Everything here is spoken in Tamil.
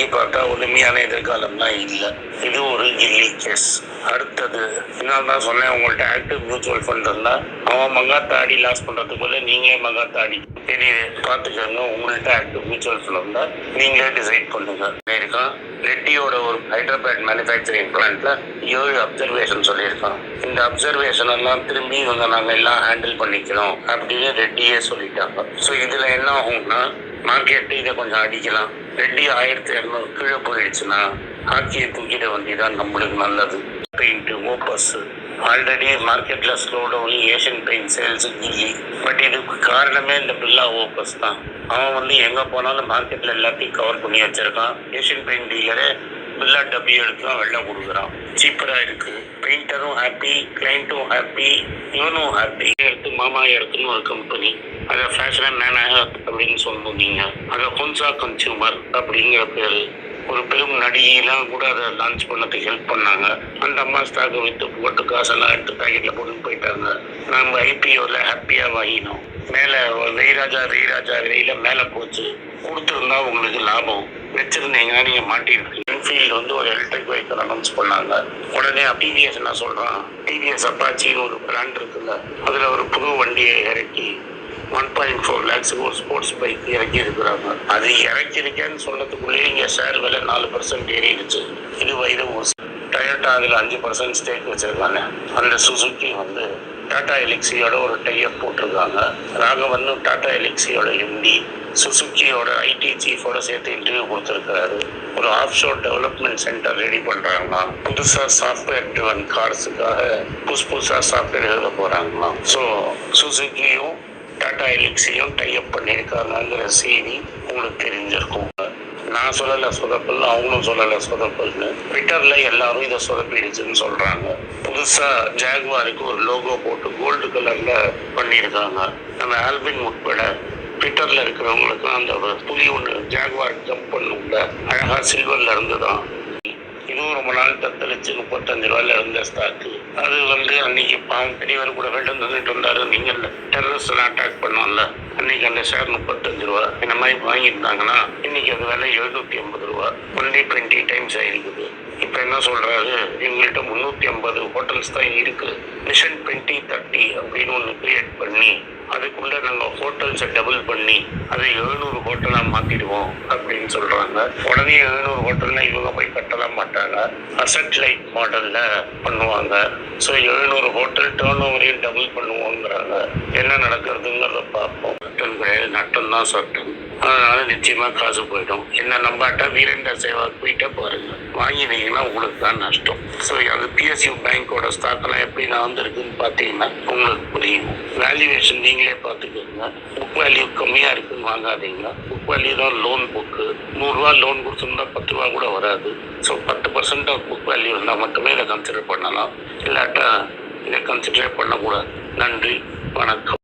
இன்னைக்கு பார்த்தா உண்மையான எதிர்காலம்லாம் இல்லை. இது ஒரு கில்லி கேஸ். அடுத்தது நான் தான் சொன்னேன், உங்கள்கிட்ட ஆக்டிவ் மியூச்சுவல் ஃபண்ட் இருந்தா அவன் மங்காத்தாடி லாஸ் பண்றதுக்கு போல நீங்களே மங்காத்தாடி தெரியுது பார்த்துக்கோங்க. உங்கள்கிட்ட ஆக்டிவ் மியூச்சுவல் ஃபண்ட் இருந்தா நீங்களே டிசைட் பண்ணுங்க. இருக்கான் ரெட்டியோட ஒரு ஹைதராபாத் மேனுஃபேக்சரிங் பிளான்ட்ல 7 அப்சர்வேஷன் சொல்லியிருக்கான். இந்த அப்சர்வேஷன் எல்லாம் திரும்பி இவங்க நாங்கள் எல்லாம் ஹேண்டில் பண்ணிக்கிறோம் அப்படின்னு ரெட்டியே சொல்லிட்டாங்க. ஸோ இதுல என்ன ஆகும்னா மார்க்கெட்டு இதை கொஞ்சம் அடிக்கலாம். ரெட்டி 1200 கீழே போயிடுச்சுன்னா ஆக்கியை தூக்கிட வேண்டியதான் நம்மளுக்கு நல்லது. பெயிண்ட் ஓப்பஸ் ஆல்ரெடி மார்க்கெட்ல slow down Asian paint sales கில்லி. பட் இதுக்கு காரணமே இந்த பில்லா ஓப்பஸ் தான். அவன் எங்க போனாலும் மார்க்கெட்ல எல்லாத்தையும் கவர் பண்ணி வச்சிருக்கான். ஏஷியன் பெயிண்ட் டீலரே பில்லா டப்பி எடுக்கலாம், வெள்ளை கொடுக்குறான். சீப்பரா இருக்கு. பெயிண்டரும் ஹாப்பி, கிளைண்ட்டும் ஹாப்பி, இவனும் ஹாப்பி. எடுத்து மாமா எடுத்துன்னு ஒரு கம்பெனி, அதை ஃபேஷன் மேனேஜர் அப்படின்னு சொல்லுவீங்க. அதை ஹொன்சா கன்சியூமர் அப்படிங்கிற பேரு. ஒரு பெரும் நடிகையெல்லாம் கூட அதை லான்ச் பண்ணதுக்கு ஹெல்ப் பண்ணாங்க. அந்த அம்மா ஸ்டாக்கை விட்டு போட்டு காசெல்லாம் எடுத்து பேக்கெட்ல போட்டு போயிட்டாங்க. நம்ம ஐபிஓல ஹாப்பியா வாங்கினோம். மேல வெய்ராஜா வெயில மேல போச்சு. கொடுத்துருந்தா உங்களுக்கு லாபம், வச்சிருந்தீங்கன்னா நீங்க மாட்டிருக்கீங்க. என்ஃபீல்டு ஒரு எலக்ட்ரிக் வெஹிக்கிள் அனௌன்ஸ் பண்ணாங்க. உடனே டிவிஎஸ் என்ன சொல்றான், டிவிஎஸ் அப்பாச்சின்னு ஒரு பிராண்ட் இருக்குல்ல, அதுல ஒரு புது வண்டியை இறக்கி 1.4 lakhs ஒரு ஸ்போர்ட்ஸ் பைக் இறக்கி இருக்கிறாங்க. அது இறக்கிருக்கேன்னு சொன்னதுக்குள்ளேயே இங்க ஷேர் விலை 4% ஏறிடுச்சு. இது வயது டொயோட்டா அதுல 5% ஸ்டேக் வச்சிருக்காங்க. அந்த சுசுக்கி டாடா எலிக்ஸியோட ஒரு டைப் போட்டிருக்காங்க. ராகவன் டாடா எலிக்ஸியோட எம்டி சுசுக்கியோட ஐடி சீஃபோட சேர்த்து இன்டர்வியூ கொடுத்துருக்காரு. ஒரு off shore development centre ready பண்றாங்களாம். புதுசா சாஃப்ட்வேர் ட்ரிவன் கார்ஸுக்காக புதுசா சாஃப்ட்வேர் எழுத போறாங்களாம். ஸோ சுசுக்கியும் டாடா எலிக்ஸியும் டைப் பண்ணியிருக்காங்கிற செய்தி உங்களுக்கு தெரிஞ்சிருக்கும். நான் சொல்லலை சொதப்பல், அவங்களும் சொல்லலை சொதப்பல்னு. ட்விட்டர்ல எல்லாரும் இதை சொதப்பிடுச்சுன்னு சொல்றாங்க. புதுசா ஜாகுவாருக்கு ஒரு லோகோ போட்டு கோல்டு கலர்ல பண்ணியிருக்காங்க. நம்ம ஆல்பின் உட்பட ட்விட்டர்ல இருக்கிறவங்களுக்கு அந்த புலி ஒன்று ஜாகுவார் ஜம்ப் பண்ணுங்க அழகா சில்வர்ல இருந்துதான். இதுவும் ரொம்ப நாள் தத்தளிச்சு 35 ரூபாயில இருந்த ஸ்டாக்கு. அது அன்னைக்கு பெரியவர் கூட நின்றுட்டு இருந்தாரு. நீங்க டெரரிஸ்ட் அட்டாக் பண்ணோம்ல, அன்னைக்கு அந்த ஷேர் 35 ரூபா இந்த மாதிரி வாங்கியிருந்தாங்கன்னா இன்னைக்கு அது விலை 750 ரூபா. ஒன்லி 20 டைம்ஸ் ஆயிருக்குது. இப்ப என்ன சொல்றாரு, எங்கள்கிட்ட 350 ஹோட்டல்ஸ் தான் இருக்கு. மிஷன் 2030 அப்படின்னு ஒன்று கிரியேட் பண்ணி அதுக்குள்ள நாங்க ஹோட்டல்ஸை டபுள் பண்ணி அதை 700 ஹோட்டலா மாத்திடுவோம் அப்படின்னு சொல்றாங்க. உடனே 700 ஹோட்டல்னா இவங்க போய் கட்டலாம் மாட்டாங்க, அசட் லைட் மாடல்ல பண்ணுவாங்க. ஸோ 700 ஹோட்டல் டேர்ன் ஓவரையும் டபுள் பண்ணுவோங்கிறாங்க. என்ன நடக்கிறதுங்கிறத பார்ப்போம். நட்டம் தான் சட்டம். அதனால நிச்சயமா காசு போயிடும். என்ன நம்பாட்டா வீரேந்திர சேவாக்கு போயிட்டே பாருங்க, வாங்கினீங்கன்னா உங்களுக்கு தான் நஷ்டம். ஸோ அது பிஎஸ்யூ பேங்கோட ஸ்டாக்கெல்லாம் எப்படி இருக்குன்னு பார்த்தீங்கன்னா உங்களுக்கு புரியும். வேல்யூவேஷன் நீங்களே பார்த்துக்கோங்க. புக் வேல்யூ கம்மியாக இருக்குன்னு வாங்காதீங்க. புக் வேல்யூ தான் லோன் புக்கு. 100 ரூபா லோன் கொடுத்துருந்தா 10 ரூபா கூட வராது. ஸோ 10% ஆஃப் புக் வேல்யூ இருந்தால் மட்டுமே இதை கன்சிடர் பண்ணலாம். இல்லாட்டா இதை கன்சிடர் பண்ணக்கூடாது. நன்றி, வணக்கம்.